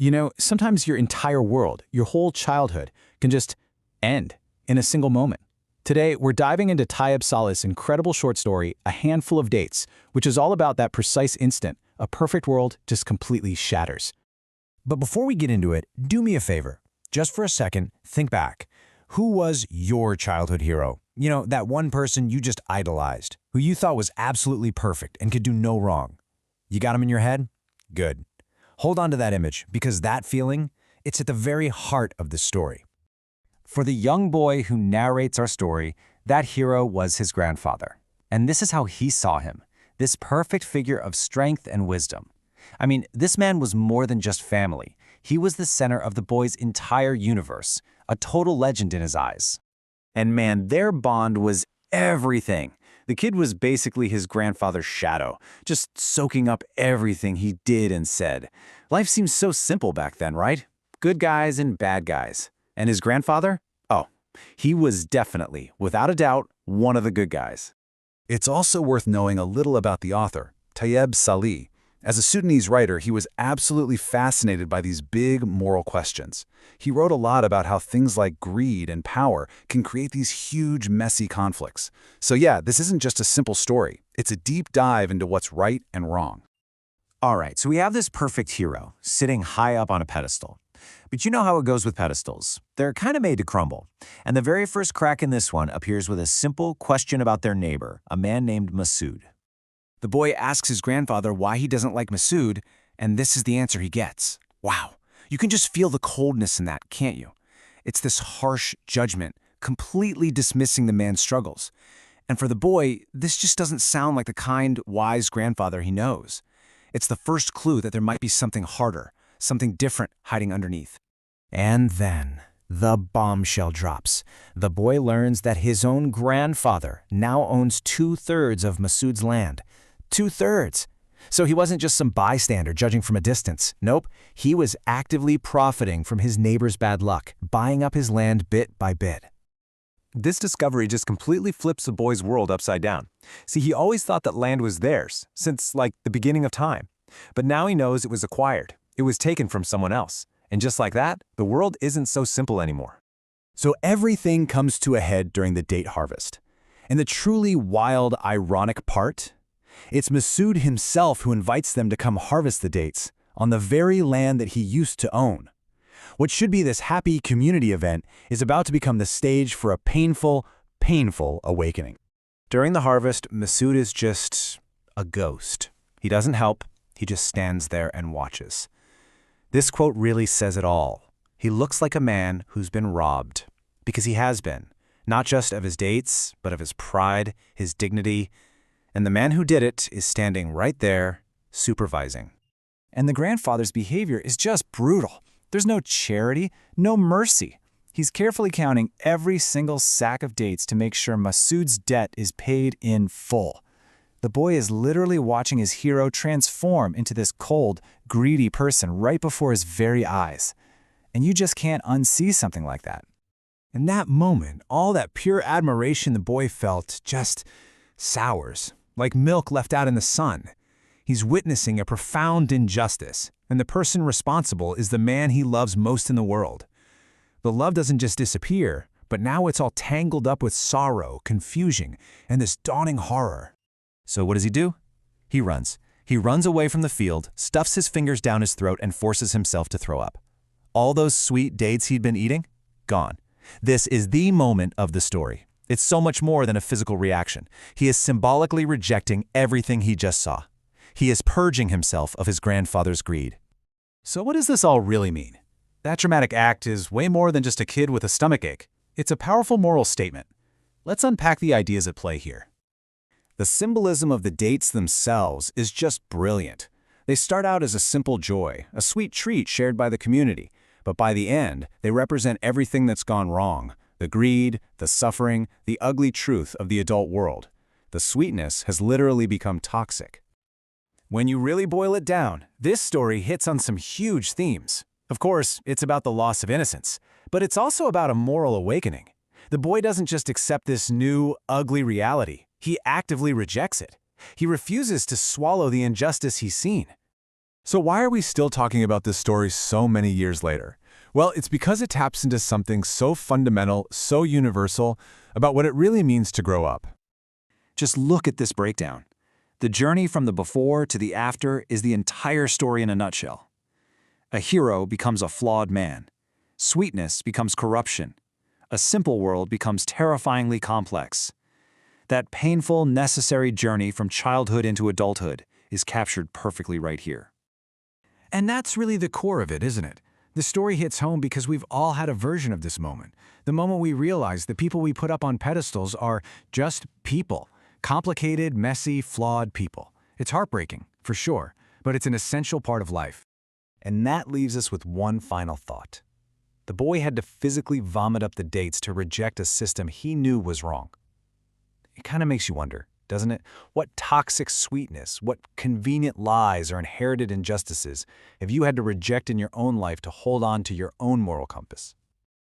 You know, sometimes your entire world, your whole childhood, can just end in a single moment. Today, we're diving into Tayeb Salih's incredible short story, A Handful of Dates, which is all about that precise instant a perfect world just completely shatters. But before we get into it, do me a favor. Just for a second, think back. Who was your childhood hero? You know, that one person you just idolized, who you thought was absolutely perfect and could do no wrong. You got him in your head? Good. Hold on to that image, because that feeling, it's at the very heart of the story. For the young boy who narrates our story, that hero was his grandfather. And this is how he saw him, this perfect figure of strength and wisdom. I mean, this man was more than just family. He was the center of the boy's entire universe, a total legend in his eyes. And man, their bond was everything. The kid was basically his grandfather's shadow, just soaking up everything he did and said. Life seemed so simple back then, right? Good guys and bad guys. And his grandfather? Oh, he was definitely, without a doubt, one of the good guys. It's also worth knowing a little about the author, Tayeb Salih. As a Sudanese writer, he was absolutely fascinated by these big moral questions. He wrote a lot about how things like greed and power can create these huge, messy conflicts. So yeah, this isn't just a simple story. It's a deep dive into what's right and wrong. All right, so we have this perfect hero sitting high up on a pedestal. But you know how it goes with pedestals. They're kind of made to crumble. And the very first crack in this one appears with a simple question about their neighbor, a man named Masood. The boy asks his grandfather why he doesn't like Masood, and this is the answer he gets. Wow, you can just feel the coldness in that, can't you? It's this harsh judgment, completely dismissing the man's struggles. And for the boy, this just doesn't sound like the kind, wise grandfather he knows. It's the first clue that there might be something harder, something different hiding underneath. And then, the bombshell drops. The boy learns that his own grandfather now owns 2/3 of Masood's land. 2/3. So he wasn't just some bystander judging from a distance. Nope, he was actively profiting from his neighbor's bad luck, buying up his land bit by bit. This discovery just completely flips the boy's world upside down. See, he always thought that land was theirs, since, like, the beginning of time. But now he knows it was acquired. It was taken from someone else. And just like that, the world isn't so simple anymore. So everything comes to a head during the date harvest. And the truly wild, ironic part? It's Masood himself who invites them to come harvest the dates on the very land that he used to own. What should be this happy community event is about to become the stage for a painful, painful awakening. During the harvest, Masood is just a ghost. He doesn't help, he just stands there and watches. This quote really says it all. He looks like a man who's been robbed. Because he has been. Not just of his dates, but of his pride, his dignity. And the man who did it is standing right there, supervising. And the grandfather's behavior is just brutal. There's no charity, no mercy. He's carefully counting every single sack of dates to make sure Masood's debt is paid in full. The boy is literally watching his hero transform into this cold, greedy person right before his very eyes. And you just can't unsee something like that. In that moment, all that pure admiration the boy felt just sours, like milk left out in the sun. He's witnessing a profound injustice, and the person responsible is the man he loves most in the world. The love doesn't just disappear, but now it's all tangled up with sorrow, confusion, and this dawning horror. So what does he do? He runs. He runs away from the field, stuffs his fingers down his throat, and forces himself to throw up. All those sweet dates he'd been eating? Gone. This is the moment of the story. It's so much more than a physical reaction. He is symbolically rejecting everything he just saw. He is purging himself of his grandfather's greed. So what does this all really mean? That dramatic act is way more than just a kid with a stomachache. It's a powerful moral statement. Let's unpack the ideas at play here. The symbolism of the dates themselves is just brilliant. They start out as a simple joy, a sweet treat shared by the community. But by the end, they represent everything that's gone wrong. The greed, the suffering, the ugly truth of the adult world. The sweetness has literally become toxic. When you really boil it down, this story hits on some huge themes. Of course, it's about the loss of innocence, but it's also about a moral awakening. The boy doesn't just accept this new, ugly reality. He actively rejects it. He refuses to swallow the injustice he's seen. So why are we still talking about this story so many years later? Well, it's because it taps into something so fundamental, so universal, about what it really means to grow up. Just look at this breakdown. The journey from the before to the after is the entire story in a nutshell. A hero becomes a flawed man. Sweetness becomes corruption. A simple world becomes terrifyingly complex. That painful, necessary journey from childhood into adulthood is captured perfectly right here. And that's really the core of it, isn't it? The story hits home because we've all had a version of this moment. The moment we realize the people we put up on pedestals are just people. Complicated, messy, flawed people. It's heartbreaking, for sure, but it's an essential part of life. And that leaves us with one final thought. The boy had to physically vomit up the dates to reject a system he knew was wrong. It kind of makes you wonder, doesn't it? What toxic sweetness, what convenient lies or inherited injustices have you had to reject in your own life to hold on to your own moral compass?